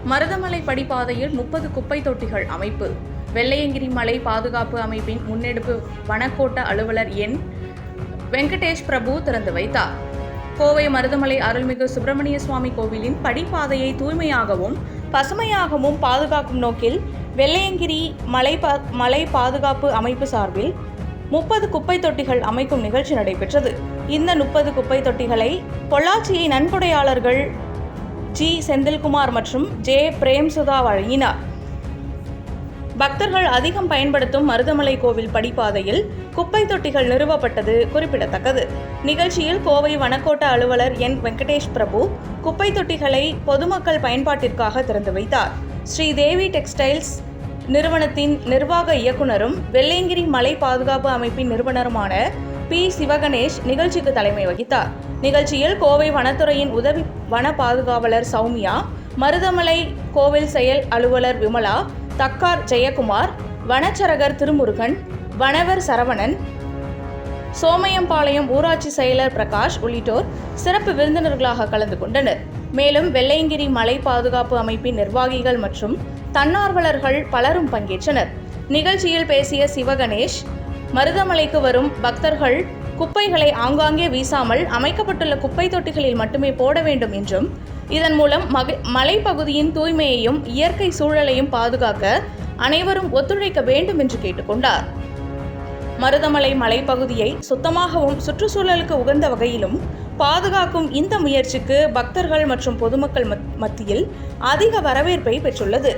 மருதமலை படிப்பாதையில் 30 குப்பை தொட்டிகள் அமைப்பு. வெள்ளையங்கிரி மலை பாதுகாப்பு அமைப்பின் முன்னெடுப்பு வனக்கோட்ட அலுவலர் என். வெங்கடேஷ் பிரபு திறந்து வைத்தார். கோவை மருதமலை அருள்மிகு சுப்பிரமணிய சுவாமி கோவிலின் படிப்பாதையை தூய்மையாகவும் பசுமையாகவும் பாதுகாக்கும் நோக்கில் வெள்ளையங்கிரி மலை பாதுகாப்பு அமைப்பு சார்பில் 30 குப்பை தொட்டிகள் அமைக்கும் நிகழ்ச்சி நடைபெற்றது. இந்த 30 குப்பை தொட்டிகளை பொள்ளாச்சியை நன்கொடையாளர்கள் ஜி. செந்தில்குமார் மற்றும் ஜே. பிரேம்சுதா வழங்கினார். பக்தர்கள் அதிகம் பயன்படுத்தும் மருதமலை கோவில் படிப்பாதையில் குப்பை தொட்டிகள் நிறுவப்பட்டது குறிப்பிடத்தக்கது. நிகழ்ச்சியில் கோவை வனக்கோட்ட அலுவலர் என். வெங்கடேஷ் பிரபு குப்பை தொட்டிகளை பொதுமக்கள் பயன்பாட்டிற்காக திறந்து வைத்தார். ஸ்ரீதேவி டெக்ஸ்டைல்ஸ் நிறுவனத்தின் நிர்வாக இயக்குனரும் வெள்ளையங்கிரி மலை பாதுகாப்பு அமைப்பின் நிறுவனருமான பி. சிவகணேஷ் நிகழ்ச்சிக்கு தலைமை வகித்தார். நிகழ்ச்சியில் கோவை வனத்துறையின் உதவி வன பாதுகாவலர் சௌமியா, மருதமலை கோவில் செயல் அலுவலர் விமலா, தக்கார் ஜெயக்குமார், வனச்சரகர் திருமுருகன், வனவர் சரவணன், சோமையம்பாளையம் ஊராட்சி செயலர் பிரகாஷ் உள்ளிட்டோர் சிறப்பு விருந்தினர்களாக கலந்து கொண்டனர். மேலும் வெள்ளையங்கிரி மலை பாதுகாப்பு அமைப்பின் நிர்வாகிகள் மற்றும் தன்னார்வலர்கள் பலரும் பங்கேற்றனர். நிகழ்ச்சியில் பேசிய சிவகணேஷ், மருதமலைக்கு வரும் பக்தர்கள் குப்பைகளை ஆங்காங்கே வீசாமல் அமைக்கப்பட்டுள்ள குப்பை தொட்டிகளில் மட்டுமே போட வேண்டும் என்றும், இதன் மூலம் மலைப்பகுதியின் தூய்மையையும் இயற்கை சூழலையும் பாதுகாக்க அனைவரும் ஒத்துழைக்க வேண்டும் என்று கேட்டுக்கொண்டார். மருதமலை மலைப்பகுதியை சுத்தமாகவும் சுற்றுச்சூழலுக்கு உகந்த வகையிலும் பாதுகாக்கும் இந்த முயற்சிக்கு பக்தர்கள் மற்றும் பொதுமக்கள் மத்தியில் அதிக வரவேற்பை பெற்றுள்ளது.